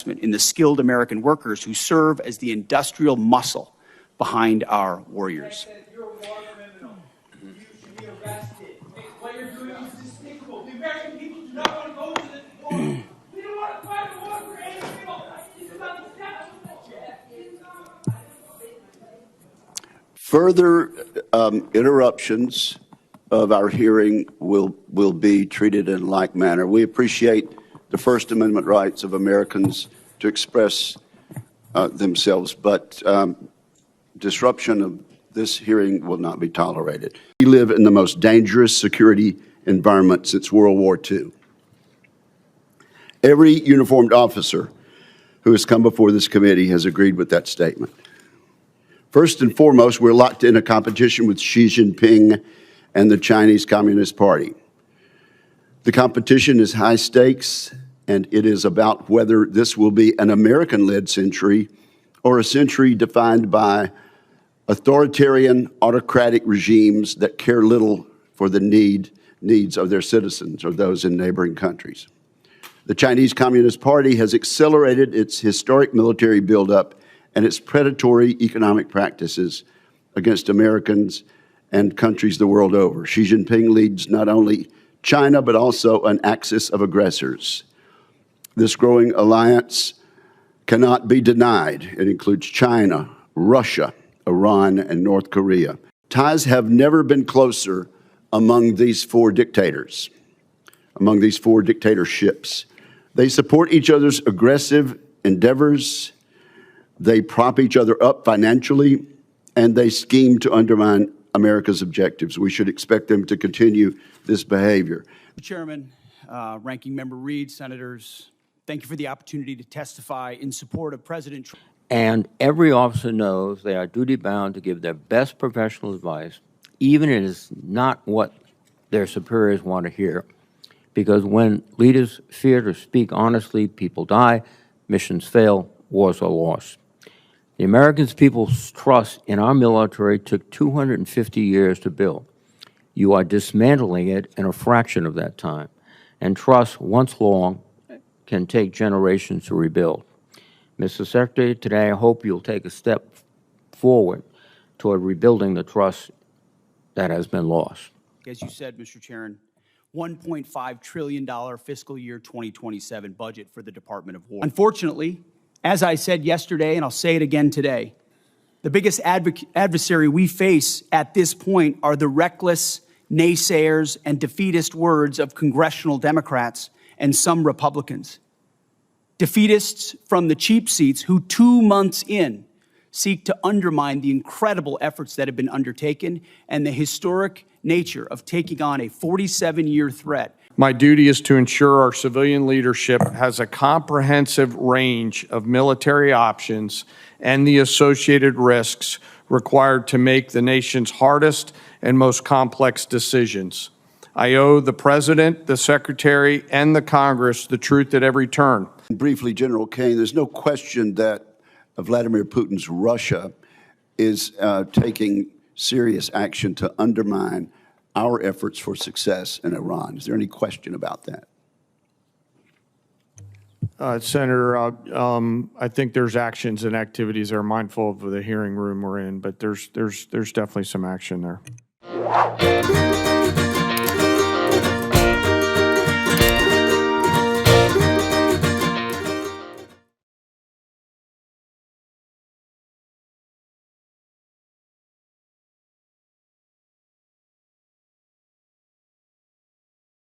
in the skilled American workers who serve as the industrial muscle behind our warriors. You're a war criminal. You should be arrested. What you're doing is despicable. The American people do not want to go to this war. We don't want to fight a war for any people. This is about the death. Further interruptions of our hearing will be treated in like manner. We appreciate the First Amendment rights of Americans to express themselves, but disruption of this hearing will not be tolerated. We live in the most dangerous security environment since World War II. Every uniformed officer who has come before this committee has agreed with that statement. First and foremost, we're locked in a competition with Xi Jinping and the Chinese Communist Party. The competition is high stakes, and it is about whether this will be an American-led century or a century defined by authoritarian, autocratic regimes that care little for the needs of their citizens or those in neighboring countries. The Chinese Communist Party has accelerated its historic military buildup and its predatory economic practices against Americans and countries the world over. Xi Jinping leads not only China, but also an axis of aggressors. This growing alliance cannot be denied. It includes China, Russia, Iran, and North Korea. Ties have never been closer among these four dictators, among these four dictatorships. They support each other's aggressive endeavors. They prop each other up financially, and they scheme to undermine America's objectives. We should expect them to continue this behavior. Chairman, Ranking Member Reid, Senators, thank you for the opportunity to testify in support of President Trump. And every officer knows they are duty-bound to give their best professional advice, even if it is not what their superiors want to hear. Because when leaders fear to speak honestly, people die, missions fail, wars are lost. The American people's trust in our military took 250 years to build. You are dismantling it in a fraction of that time. And trust, once long, can take generations to rebuild. Mr. Secretary, today I hope you'll take a step forward toward rebuilding the trust that has been lost. As you said, Mr. Chairman, $1.5 trillion fiscal year 2027 budget for the Department of War. Unfortunately, as I said yesterday, and I'll say it again today, the biggest adversary we face at this point are the reckless naysayers and defeatist words of congressional Democrats and some Republicans. Defeatists from the cheap seats who 2 months in seek to undermine the incredible efforts that have been undertaken and the historic nature of taking on a 47-year threat. My duty is to ensure our civilian leadership has a comprehensive range of military options and the associated risks required to make the nation's hardest and most complex decisions. I owe the President, the Secretary, and the Congress the truth at every turn. Briefly, General Kane, there's no question that Vladimir Putin's Russia is taking serious action to undermine our efforts for success in Iran. Is there any question about that? Senator, I think there's actions and activities that are mindful of the hearing room we're in, but there's definitely some action there.